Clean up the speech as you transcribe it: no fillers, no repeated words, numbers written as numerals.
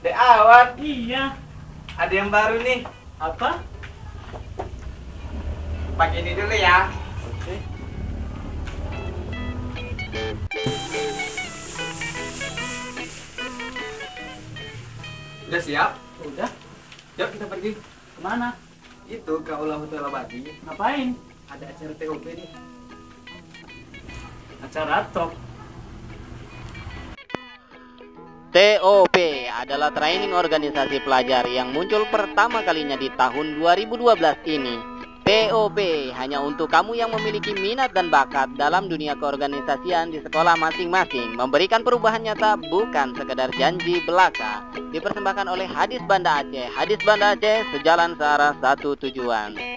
Dek Awan, Iya. ada yang baru nih. Apa? Pakai ini dulu ya. Oke. Udah siap? Udah. Yuk kita pergi. Kemana? Itu ke Aula Hotel Abadi. Ngapain? Ada acara TOP nih. Acara top. TOP adalah training organisasi pelajar yang muncul pertama kalinya di tahun 2012 ini. TOP hanya untuk kamu yang memiliki minat dan bakat dalam dunia keorganisasian di sekolah masing-masing. Memberikan perubahan nyata, bukan sekedar janji belaka. Dipersembahkan oleh Hadis Banda Aceh. Hadis Banda Aceh, sejalan searah satu tujuan.